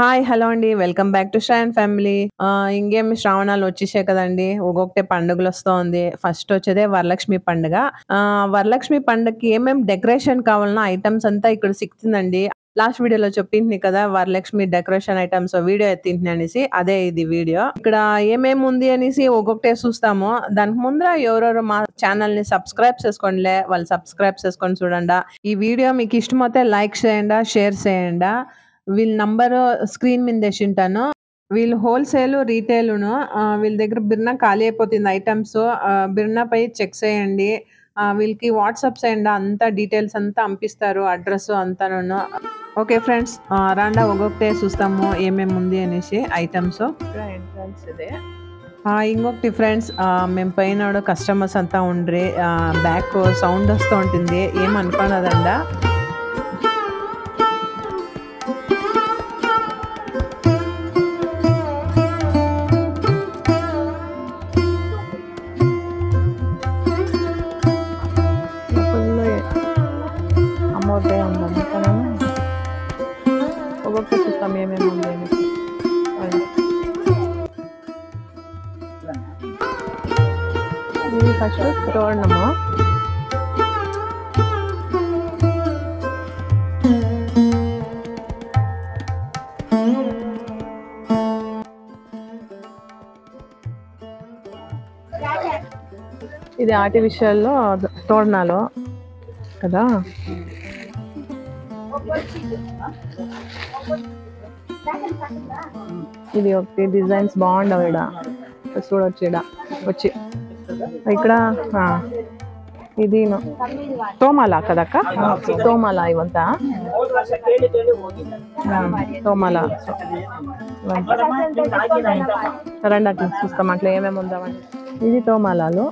Hi hello అండి welcome back to Shravan family. ఇంకేం శ్రావణాలు వచ్చేసాయి కదండి. ఒక్కొక్కటే పండుగలు వస్తుంది. ఫస్ట్ వచ్చేదే వరలక్ష్మి పండుగ. వరలక్ష్మి పండుగకి ఏమేమి డెకరేషన్ కావాలన్నా ఐటమ్స్ అంతా ఇక్కడ సిక్తుందండి. లాస్ట్ వీడియోలో చెప్పింది కదా వరలక్ష్మి డెకరేషన్ ఐటమ్స్ వీడియో ఎత్తింది అనేసి, అదే ఇది వీడియో. ఇక్కడ ఏమేమి ఉంది అనేసి ఒక్కొక్కటే చూస్తాము. దానికి ముందర ఎవరెవరు మా ఛానల్ ని సబ్స్క్రైబ్ చేసుకోండి, వాళ్ళు సబ్స్క్రైబ్ చేసుకొని చూడండి. ఈ వీడియో మీకు ఇష్టమైతే లైక్ చేయండి, షేర్ చేయండి. వీళ్ళ నంబర్ స్క్రీన్ మీద వేసింటాను. వీళ్ళు హోల్సేల్ రీటైల్ను. వీళ్ళ దగ్గర బిర్నా ఖాళీ అయిపోతుంది ఐటమ్స్. బిర్నా పై చెక్ చేయండి. వీళ్ళకి వాట్సాప్ చేయండి, అంతా డీటెయిల్స్ అంతా పంపిస్తారు, అడ్రస్ అంతాను. ఓకే ఫ్రెండ్స్, రాండా ఒక్కొక్కటే చూస్తాము ఏమేమి ఉంది అనేసి ఐటమ్స్. ఎంట్రన్స్ ఇదే. ఇంకొకటి ఫ్రెండ్స్, మేము పైన కస్టమర్స్ అంతా ఉండ్రి, బ్యాక్ సౌండ్ వస్తూ ఉంటుంది, ఏమనుకోనదండా. అమౌంటే ఉందండి కానీ ఒక్కొక్కటి చూస్తాం ఏమేమి ఉంది అనేసి. ఇది ఫస్ట్ తోరణము. ఇది ఆర్టిఫిషియల్లో తోరణాలు కదా. ఇది ఒకటి డిజైన్స్ బాగుండవు. ఇక్కడ చూడొచ్చు, ఇక్కడ వచ్చి ఇక్కడ ఇది తోమాల కదక్క, తోమాల ఇవంతా తోమాల. రండి అట్లా చూస్తాం అట్లా ఏమేమి ఉందామని. ఇది తోమాలలో,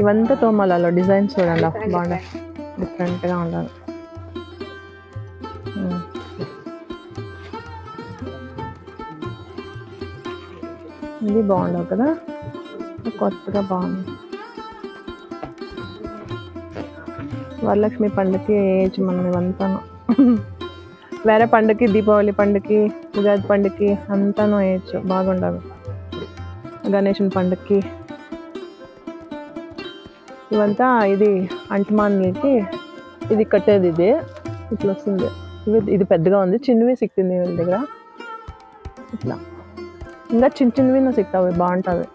ఇవంతా తోమాలలో డిజైన్స్ చూడండి బాగుంటాయి, డిఫరెంట్గా ఉండాలి. ఇది బాగుండవు కదా, కొత్తగా బాగుంది. వరలక్ష్మి పండుగకి ఏజ్ మనం ఇవంతాను. వేరే పండుగకి, దీపావళి పండుగకి, ఉగాది పండుగకి అంతాను వేయచ్చు, బాగుండవు. గణేశుని పండుగకి ఇవంతా. ఇది అంటమాన్లకి ఇది కట్టేది, ఇది ఇట్లా వస్తుంది. ఇది పెద్దగా ఉంది, చిన్నవి సిక్కింది వీళ్ళ దగ్గర. ఇట్లా ఇంకా చిన్న చిన్నవి సిక్తావి, బాగుంటావి.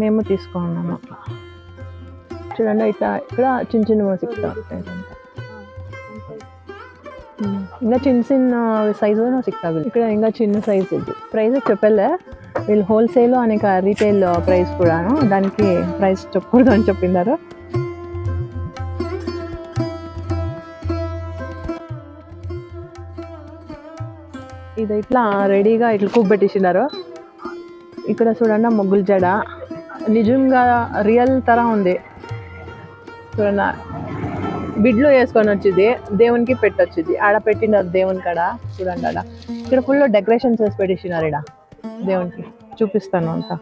మేము తీసుకున్నాము. చూడండి ఇట్లా ఇక్కడ చిన్న చిన్నవి సిక్తావు. ఇంకా చిన్న చిన్న సైజు సిక్తావి ఇక్కడ. ఇంకా చిన్న సైజు ఇది. ప్రైస్ చెప్పలే వీళ్ళు, హోల్సేల్ అనేక రీటైల్ ప్రైస్ కూడాను, దానికి ప్రైస్ చెప్పకూడదు అని చెప్పినారు. ఇది ఇట్లా రెడీగా ఇట్లా కూబ్బెట్టేసినారు. ఇక్కడ చూడండి ముగ్గుల జడ, నిజంగా రియల్ తర ఉంది చూడండి. బిడ్లో వేసుకొని వచ్చింది, దేవునికి పెట్టొచ్చింది. ఆడ పెట్టినారు దేవుని కాడ చూడండి. ఆడ ఇక్కడ ఫుల్ డెకరేషన్ చేసి పెట్టేసినారు. ఇక్కడ దేవునికి చూపిస్తాను అంతా.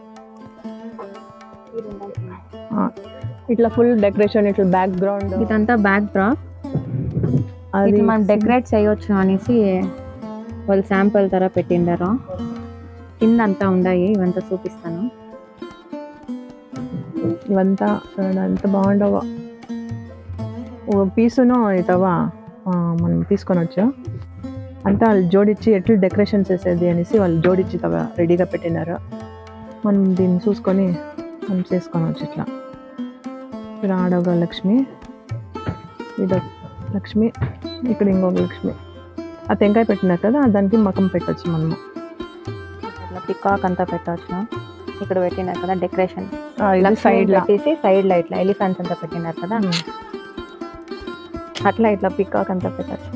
ఇట్లా ఫుల్ డెకరేషన్, ఇట్లా బ్యాక్ గ్రౌండ్ ఇదంతా బ్యాక్ డ్రాప్. అది మనం డెకరేట్ చేయొచ్చు అనేసి వాళ్ళు శాంపుల్ తర పెట్టిండారు. కింద అంతా ఉన్నాయి, ఇవంతా చూపిస్తాను. ఇవంతా చూడండి ఎంత బాగుండవో. ఒక పీసును ఇతవా మనం తీసుకొని వచ్చా అంతా వాళ్ళు జోడించి ఎట్లా డెకరేషన్ చేసేది అనేసి వాళ్ళు జోడించి తవ రెడీగా పెట్టినారు. మనం దీన్ని చూసుకొని మనం చేసుకోవచ్చు. ఇట్లా ఇక్కడ ఆడొక లక్ష్మి, ఇదొక లక్ష్మి, ఇక్కడ ఇంకొక లక్ష్మి. ఆ టెంకాయ పెట్టినారు కదా, దానికి మకం పెట్టచ్చు మనము. ఇట్లా పికాక్ అంతా పెట్టవచ్చు. ఇక్కడ పెట్టినారు కదా డెకరేషన్, సైడ్ పెట్టేసి సైడ్ లో ఇట్లా ఎలిఫెంట్స్ అంతా పెట్టినారు కదా, అట్లా ఇట్లా పికాక్ అంతా పెట్టచ్చు.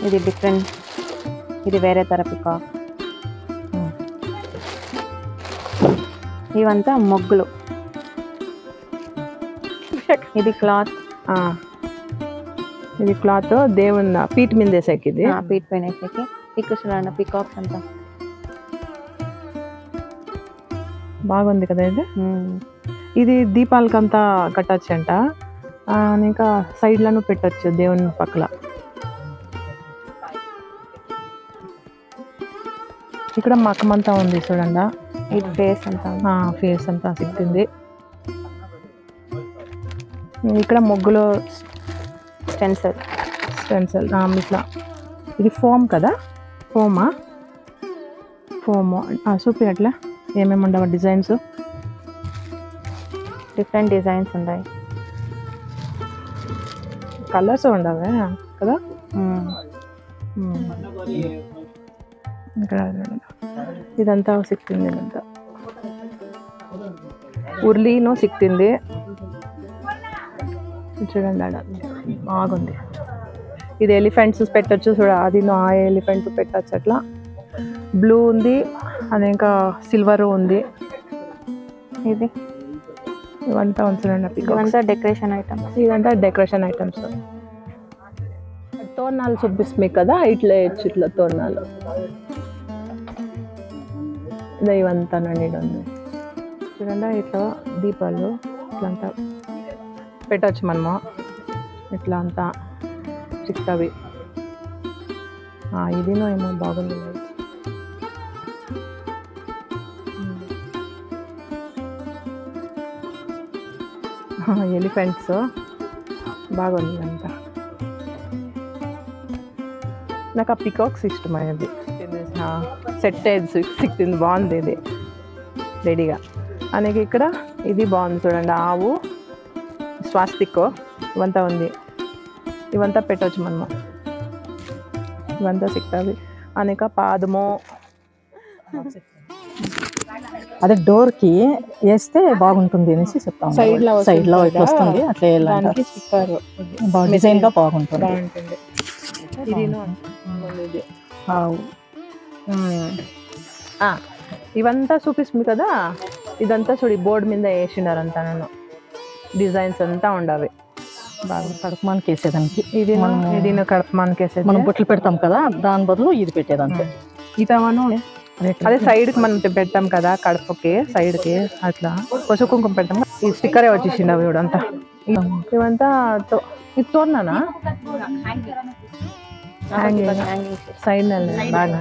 ఇది డిఫరెంట్, ఇది వేరే తర పికాక్. ఇవంతా మొగ్గులు. ఇది క్లాత్, ఇది క్లాత్ దేవుని పీట్ మీద వేసాకి, ఇది పీట్ పైన వేసాకి. ఇక్కడ చూడండి పికాక్స్ అంతా బాగుంది కదా. ఇది దీపాలకంతా కట్టచ్చు అంట. ఇంకా సైడ్లను పెట్టచ్చు దేవుని పక్కల. ఇక్కడ మకం అంతా ఉంది చూడండి. ఇది ఫేస్ అంతా ఫేస్ అంతా సిక్కింది. ఇక్కడ ముగ్గులో స్టెన్సిల్ ఇట్లా ఇది ఫోమ్ కదా, ఫోమ్ చూపినట్లే ఏమేమి ఉండవు డిజైన్స్, డిఫరెంట్ డిజైన్స్ ఉన్నాయి, కలర్స్ ఉండవే కదా. ఇక్కడ ఇదంతా సిక్కింది, ఇదంతా ఉర్లీను సిక్కింది చూడండి. ఆడ బాగుంది. ఇది ఎలిఫెంట్స్ పెట్టచ్చు చూడ, అది ఆ ఎలిఫెంట్ పెట్టచ్చు. అట్లా బ్లూ ఉంది, అది ఇంకా సిల్వర్ ఉంది. ఇది ఇవంతా ఉంచండి. ఇవంతా డెకరేషన్ ఐటమ్స్. ఇదంతా డెకరేషన్ ఐటమ్స్. తోరణాలు చూపిస్తుంది కదా, ఇట్లా వేయచ్చు. ఇట్లా తోరణాలు ఇవంతా నండి ఉంది చూడండి. ఇట్లా దీపాలు ఇట్లంతా పెట్టచ్చు మనము. ఇట్లా అంతా చిక్కవి. ఇదినో ఏమో బాగుంది. ఎలిఫెంట్స్ బాగుంది అంతా. నాకు ఆ పికాక్స్ ఇష్టమైనది. సెట్ సిక్కింది, బాగుంది. ఇది రెడీగా అనేక. ఇక్కడ ఇది బాగుంది చూడండి. ఆవు స్వాస్తిక్ ఇవంతా ఉంది. ఇవంతా పెట్టవచ్చు మనము. ఇవంతా సిక్తావి అనేక. పాదము అదే డోర్ కి వేస్తే బాగుంటుంది అనేసి చెప్తాను. సైడ్ లో ఇట్లా వస్తుంది, అట్లా డిజైన్ గా బాగుంటుంది. ఇవంతా చూపిస్తుంది కదా. ఇదంతా చూడి బోర్డు మీద వేసినారంతా. నేను డిజైన్స్ అంతా ఉండవి. బాగా కడుపుమానికి వేసేదానికి. ఇది కడుపుమానికి వేసేది. మనం బొట్లు పెడతాం కదా, దాని బదులు ఇది పెట్టేదానికి. ఇతను అదే సైడ్ కి మనం పెడతాం కదా కడపకి, సైడ్ కి అట్లా పసుపు కుంకుమ పెడతాం. ఈ స్టిక్కరే వచ్చేసింది అవి కూడా అంతా. ఇవంతా ఇది తోరణానా సైడ్ బాగా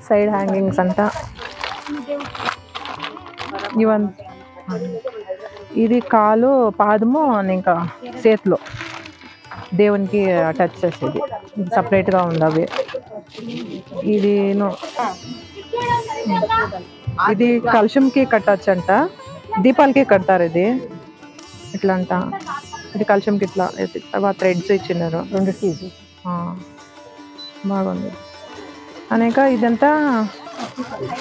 సైడ్ హ్యాంగింగ్స్ అంతా. ఇది కాలు, పాదము, ఇంకా చేతిలో దేవునికి టచ్ చేసేది. ఇది సపరేట్గా ఉంది అవి. ఇది కలుషంకి కట్టచ్చు అంట, దీపాలకి కడతారు. ఇది ఇట్లా అంట. ఇది కలుషంకి ఇట్లా థ్రెడ్స్ ఇచ్చినారు. 2 కేజీ బాగుంది అనేక. ఇదంతా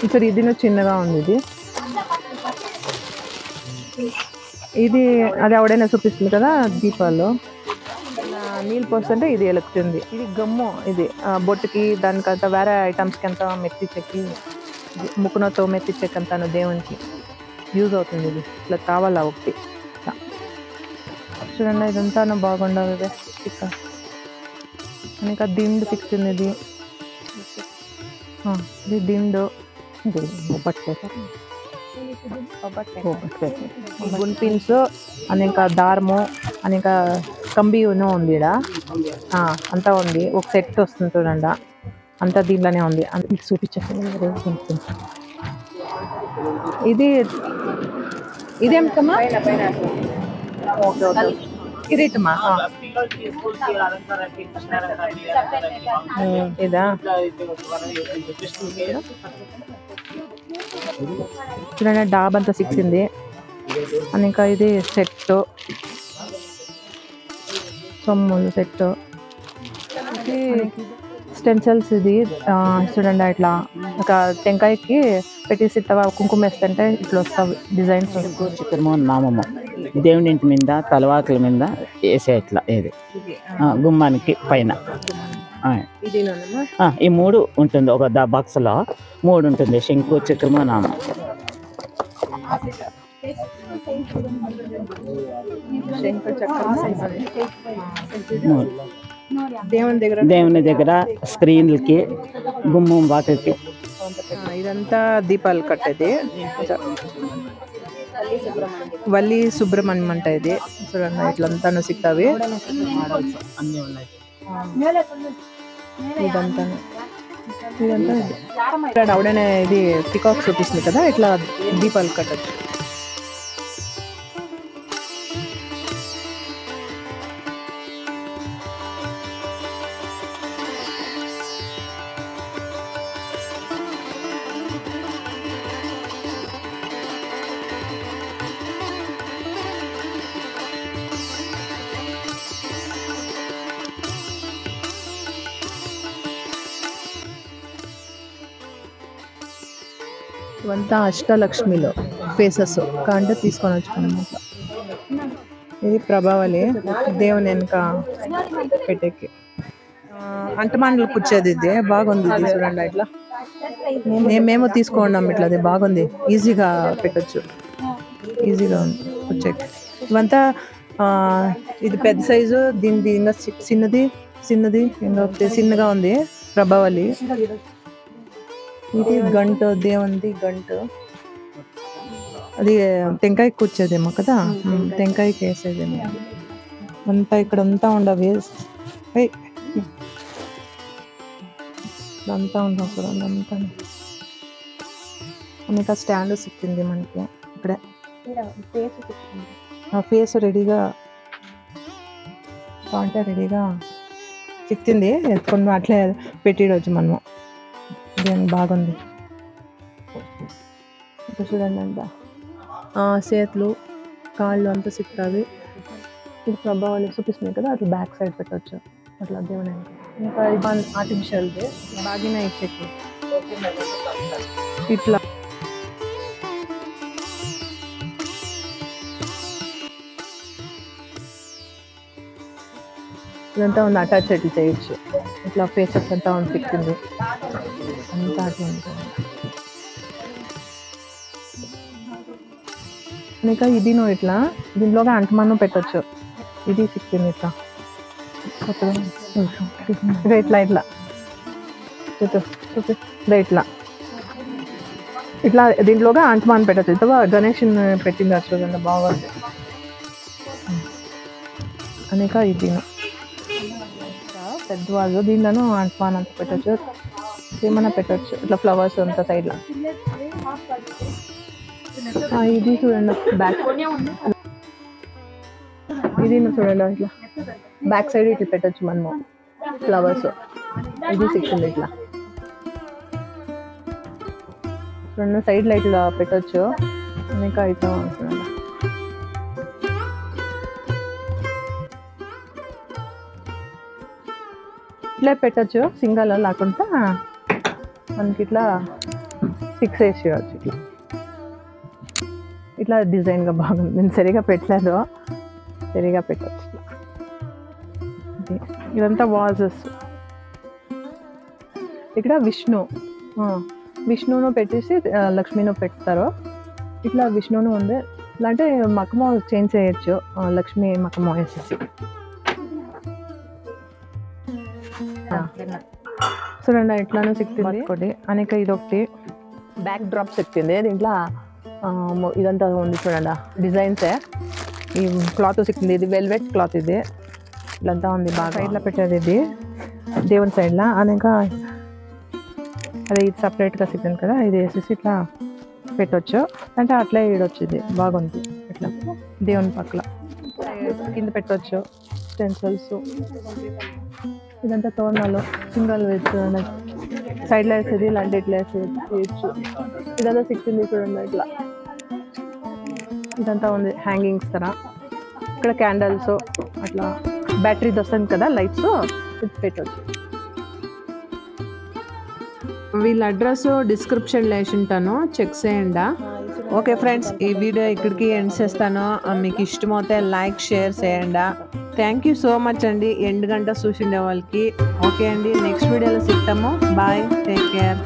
ఇక్కడ ఇది చిన్నగా ఉంది. ఇది అది ఎవడైనా చూపిస్తుంది కదా దీపాలు. నీళ్ళు పోస్తుంటే ఇది ఎలుగుతుంది. ఇది గమ్ము. ఇది బొట్టుకి దానికంతా వేరే ఐటమ్స్కి అంతా మెత్తి చెక్కి, ముక్కునతో మెత్తి చెక్కి అంతాను దేవునికి యూజ్ అవుతుంది. ఇది ఇట్లా కావాలా ఒకటి. చూడండి ఇదంతా బాగుండవు. ఇక ఇంకా దిండు సిక్కింది. ఇది దిండు. గున్పిన్స్ అనేక, దారము అనేక, కంబిను ఉంది ఈడ. అంతా ఉంది. ఒక సెట్ వస్తుంది చూడండి, అంతా దీంట్లోనే ఉంది. చూపించండి. ఇదేమిటమ్మా? కిరీటమా? ఇదా చూడండి. డాబ్ అంతా సిక్కింది. ఇంకా ఇది సెట్, సొమ్ములు సెట్. స్టెన్సిల్స్. ఇది చూడండి ఇట్లా ఒక టెంకాయకి పెట్టేసి కుంకుమ వేస్తుంటే ఇట్లా వస్తాయి డిజైన్స్. నామము దేవుని ఇంటి మీద, తలవాకుల మీద వేసే ఇట్లా ఏది గుమ్మానికి పైన ఈ 3 ఉంటుంది. ఒక బాక్స్ లో 3 ఉంటుంది. శంకు, చక్రము, నామం. దేవుని దగ్గర స్క్రీన్లకి, గుమ్మం వాటికి. ఇదంతా దీపాలు కట్టేది. వల్లి సుబ్రహ్మణ్యం అంట. ఇది చూడండి ఇట్లంతా సిక్తావి. ఇదంతా ఇదంతా ఇక్కడ ఆవిడనే ఇది పికాక్ చూపిస్తుంది కదా, ఇట్లా దీపాలు కట్టచ్చు. ఇవంతా అష్టలక్ష్మిలో ఫేసెస్ అంటే తీసుకొని వచ్చుకున్నమాట. ఇది ప్రభావళి దేవుని వెనక పెట్టేకి అంటమాండలు కూర్చేది. ఇది బాగుంది, ఇది చూడండి. ఇట్లా మేము తీసుకున్నాం ఇట్లా, అది బాగుంది, ఈజీగా పెట్టచ్చు, ఈజీగా ఉంది కూర్చేకి. ఇవంతా ఇది పెద్ద సైజు, దీనిది ఇంకా చిన్నది ఇంకా చిన్నగా ఉంది ప్రభావళి. ఇది గంటు, దేవుంది గంటు, అది టెంకాయ కూర్చేదేమో కదా, టెంకాయకి వేసేదేమో. అంతా ఇక్కడ అంతా ఉండవు, అంతా ఉండవు చూడండి. అంతా అనేక స్టాండ్ సిక్కింది మనకి ఇక్కడే. ఫేస్ రెడీగా అంటే రెడీగా సిక్కింది, ఎత్తుకొని అట్లే పెట్టిడవచ్చు మనము. ఇదేమి బాగుంది. ఇంకా చూడండి అంతా చేతులు కాళ్ళు అంతా సిక్తుంది. ఇది ప్రభావాలు చూపిస్తుంది కదా, అట్లా బ్యాక్ సైడ్ పెట్టవచ్చు అట్లా దేవుని. ఇంకా ఇది ఆర్టిఫిషియల్ది బాగా ఇచ్చేకి ఇట్లా. ఇదంతా ఉంది అటాచ్ ఎట్లా చేయొచ్చు, ఇట్లా ఫేసెస్ అంతా ఉంది సిక్కింది అంతా అట్లా ఉంటుంది. ఇంకా ఇది నువ్వు ఇట్లా దీంట్లోగా అంటమాను పెట్టచ్చు. ఇది సిక్కింది ఇట్లా ఇట్లా ఇట్లా ఇట్లా ఇట్లా దీంట్లోగా అంటమాను పెట్టచ్చు. ఇట్లా గణేష్ పెట్టింది చూడండి, బాగుంది. అనేక ఇది పెద్దవాళ్ళు దీనిలోనూ అంటమాన్ అంతా పెట్టచ్చు, ఏమన్నా పెట్టచ్చు. ఇట్లా ఫ్లవర్స్ అంతా సైడ్లో. ఇది చూడండి బ్యాక్, ఇది చూడండి ఇట్లా బ్యాక్ సైడ్ ఇట్లా పెట్టచ్చు మనము ఫ్లవర్స్. ఇది సిక్కింది ఇట్లా రెండు సైడ్లో ఇట్లా పెట్టచ్చు. ఇంకా అయితే చూడండి ఇట్లా పెట్టచ్చు, సింగల్ లేకుండా మనకి ఇట్లా 6 వేసేయచ్చు. ఇట్లా ఇట్లా డిజైన్గా బాగుంది. నేను సరిగా పెట్టలేదు, సరిగా పెట్టచ్చు. ఇదంతా వాజెస్. ఇక్కడ విష్ణును పెట్టేసి లక్ష్మిను పెడతారు. ఇట్లా విష్ణును ఉంది. ఇట్లా అంటే మకమో చేంజ్ చేయొచ్చు, లక్ష్మి మకమో వేసేసి. చూడండి ఇట్లానే సిక్కింది అనేక. ఇదొకటి బ్యాక్ డ్రాప్ సిక్కింది. దీంట్లో ఇదంతా ఉంది చూడండి డిజైన్సే. ఈ క్లాత్ సిక్కింది, ఇది వెల్వెట్ క్లాత్. ఇది ఇదంతా ఉంది బాగా. సైడ్లో పెట్టేది ఇది దేవుని సైడ్లో. అనేక అదే ఇది సపరేట్గా సిక్కింది కదా, ఇది వేసేసి ఇట్లా పెట్టవచ్చు. అంటే అట్లే ఇడొచ్చు. ఇది బాగుంది. ఇట్లా దేవుని పక్కల కింద పెట్టవచ్చు స్టెన్సిల్స్. ఇదంతా తోరణాలు సింగల్ వేసి సైడ్లో వేసేది, ఇలాంటి ఇట్లా వేసేయచ్చు. ఇదంతా సిక్కింది చూడండి ఇట్లా. ఇదంతా ఉంది హ్యాంగింగ్స్ తర. ఇక్కడ క్యాండల్స్ అట్లా బ్యాటరీది వస్తుంది కదా లైట్స్, ఇది పెట్టవచ్చు. వీళ్ళ అడ్రస్ డిస్క్రిప్షన్లో వేసి ఉంటాను, చెక్ చేయండి. ఓకే ఫ్రెండ్స్, ఈ వీడియో ఇక్కడికి ఎండ్ చేస్తాను. మీకు ఇష్టమైతే లైక్ షేర్ చేయండి. థ్యాంక్ యూ సో మచ్ అండి ఎండ్ గంట చూసిండే వాళ్ళకి. ఓకే అండి, నెక్స్ట్ వీడియోలో సిగ్తాము. Bye, take care.